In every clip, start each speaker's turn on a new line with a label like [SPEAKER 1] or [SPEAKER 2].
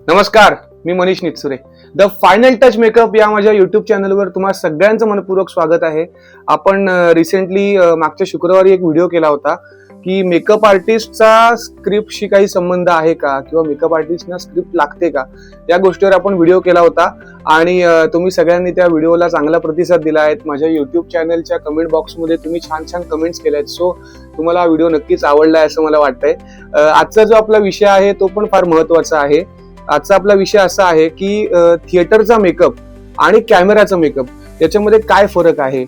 [SPEAKER 1] नमस्कार, मी Manish Nitsure. The final touch makeup या माझ्या युट्यूब चॅनलवर तुम्हा सगळ्यांचं मनपूर्वक स्वागत आहे. आपण रिसेंटली मागच्या शुक्रवारी एक व्हिडिओ केला होता की मेकअप आर्टिस्टचा स्क्रिप्टशी काही संबंध आहे का किंवा मेकअप आर्टिस्टना स्क्रिप्ट लागते का, या गोष्टीवर आपण व्हिडिओ केला होता आणि तुम्ही सगळ्यांनी त्या व्हिडिओला चांगला प्रतिसाद दिला आहे. माझ्या युट्यूब चॅनलच्या कमेंट बॉक्समध्ये तुम्ही छान छान कमेंट्स केल्या आहेत. सो तुम्हाला हा व्हिडिओ नक्कीच आवडला आहे असं मला वाटतंय. आजचा जो आपला विषय आहे तो पण फार महत्वाचा आहे. आजचा आपला विषय असा आहे की थिएटरचा मेकअप आणि कॅमेराचा मेकअप याच्यामध्ये काय फरक आहे.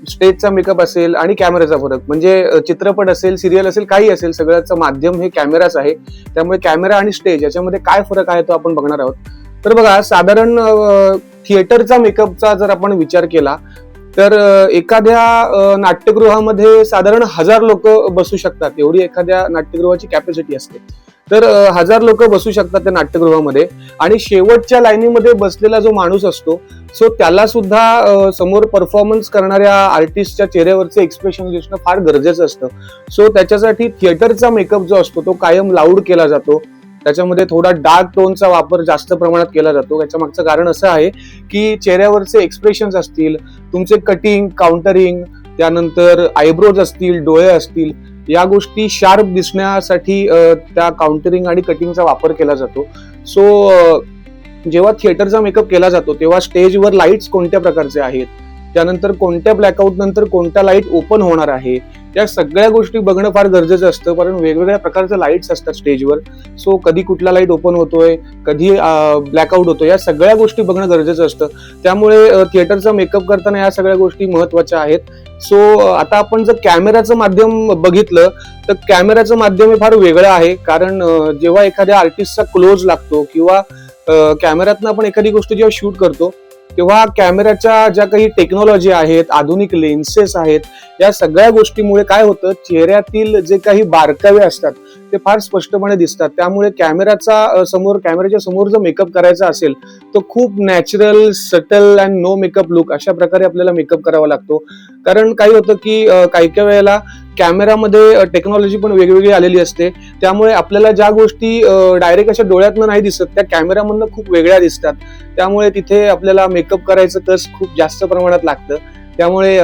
[SPEAKER 1] स्टेजचा मेकअप असेल आणि कॅमेराचा फरक, म्हणजे चित्रपट असेल, सिरियल असेल, काही असेल, सगळ्याचं माध्यम हे कॅमेराच आहे. त्यामुळे कॅमेरा आणि स्टेज याच्यामध्ये काय फरक आहे तो आपण बघणार आहोत. तर बघा, साधारण थिएटरचा मेकअपचा जर आपण विचार केला तर एखाद्या नाट्यगृहामध्ये साधारण 1000 लोक बसू शकतात, एवढी एखाद्या नाट्यगृहाची कॅपॅसिटी असते. तर 1000 लोक बसू शकतात त्या नाट्यगृहामध्ये आणि शेवटच्या लाईनीमध्ये बसलेला जो माणूस असतो सो त्याला सुद्धा समोर परफॉर्मन्स करणाऱ्या आर्टिस्टच्या चेहऱ्यावरचं एक्सप्रेशन दिसणं फार गरजेचं असतं. सो त्याच्यासाठी थिएटरचा मेकअप जो असतो तो कायम लाऊड केला जातो. त्याच्यामध्ये थोडा डार्क टोनचा वापर जास्त प्रमाणात केला जातो. याच्या मागचं कारण असं आहे की चेहऱ्यावरचे एक्सप्रेशन्स असतील, तुमचे कटिंग, काउंटरिंग, त्यानंतर आयब्रोज असतील, डोळे असतील, या गोष्टी शार्प दिसण्यासाठी त्या काउंटरिंग आणि कटिंगचा वापर केला जातो. सो जेव्हा थिएटरचा मेकअप केला जातो तेव्हा स्टेजवर लाईट्स कोणत्या प्रकारचे आहेत, त्यानंतर कोणत्या ब्लॅकआउट नंतर कोणता लाईट ओपन होणार आहे, या सगळ्या गोष्टी बघणं फार गरजेचं असतं. कारण वेगवेगळ्या प्रकारचे लाईट्स असतात स्टेजवर. सो कधी कुठला लाईट ओपन होतोय, कधी ब्लॅकआउट होतोय, या सगळ्या गोष्टी बघणं गरजेचं असतं. त्यामुळे थिएटरचा मेकअप करताना या सगळ्या गोष्टी महत्वाच्या आहेत. सो आता आपण जर कॅमेराचं माध्यम बघितलं तर कॅमेराचं माध्यम हे फार वेगळं आहे. कारण जेव्हा एखाद्या आर्टिस्टचा क्लोज लागतो किंवा कॅमेऱ्यातनं आपण एखादी गोष्ट जेव्हा शूट करतो तेव्हा कॅमेऱ्याच्या ज्या काही टेक्नॉलॉजी आहेत, आधुनिक लेन्सेस आहेत, या सगळ्या गोष्टीमुळे काय होतं, चेहऱ्यातील जे काही बारकावे असतात ते फार स्पष्टपणे दिसतात. त्यामुळे कॅमेऱ्याच्या समोर जर मेकअप करायचा असेल तो खूप natural, subtle and no makeup look अशा प्रकारे आपल्याला मेकअप करावा लागतो. कारण काय होतं की काही वेळेला कॅमेरामध्ये टेक्नॉलॉजी पण वेगवेगळी आलेली असते. त्यामुळे आपल्याला ज्या गोष्टी डायरेक्ट अशा डोळ्यातनं नाही दिसत त्या कॅमेरामधनं खूप वेगळ्या दिसतात. त्यामुळे तिथे आपल्याला मेकअप करायचं कस खूप जास्त प्रमाणात लागतं. त्यामुळे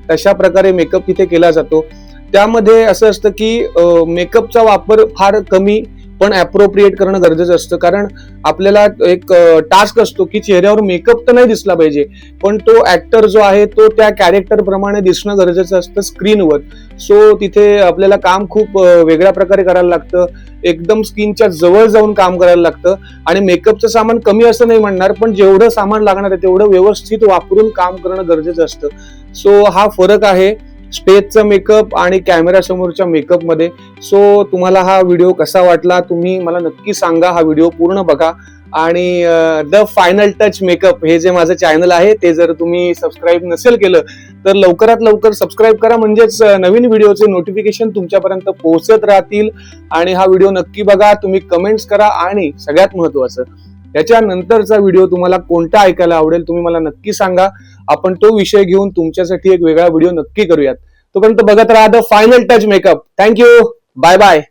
[SPEAKER 1] तशा प्रकारे मेकअप तिथे केला जातो. त्यामध्ये असं असतं की मेकअपचा वापर फार कमी पण ऍप्रोप्रिएट करणं गरजेचं असतं. कारण आपल्याला एक टास्क असतो की चेहऱ्यावर मेकअप तर नाही दिसला पाहिजे, पण तो ऍक्टर जो आहे तो त्या कॅरेक्टर प्रमाणे दिसणं गरजेचं असतं स्क्रीनवर. सो तिथे आपल्याला काम खूप वेगळ्या प्रकारे करायला लागतं. एकदम स्किनच्या जवळ जाऊन काम करायला लागतं. आणि मेकअपचं सामान कमी असं नाही म्हणणार, पण जेवढं सामान लागणार आहे तेवढं व्यवस्थित वापरून काम करणं गरजेचं असतं. सो हा फरक आहे स्टेजचा मेकअप आणि कॅमेरा समोरच्या मेकअप मध्ये. सो तुम्हाला हा व्हिडिओ कसा वाटला तुम्ही मला नक्की सांगा. हा व्हिडिओ पूर्ण बघा आणि द फायनल टच मेकअप हे जे माझं चॅनल आहे ते जर तुम्ही सबस्क्राईब नसेल केलं तर लवकरात लवकर सबस्क्राईब करा, म्हणजेच नवीन व्हिडिओचे नोटिफिकेशन तुमच्यापर्यंत पोहोचत राहतील. आणि हा व्हिडिओ नक्की बघा, तुम्ही कमेंट्स करा आणि सगळ्यात महत्वाचं याच्यानंतरचा व्हिडिओ तुम्हाला कोणता ऐकायला आवडेल तुम्ही मला नक्की सांगा. आपण तो विषय घेऊन तुमच्यासाठी एक वेगळा व्हिडिओ नक्की करूयात. तोपर्यंत बघत राहा the final touch makeup. Thank you, bye bye.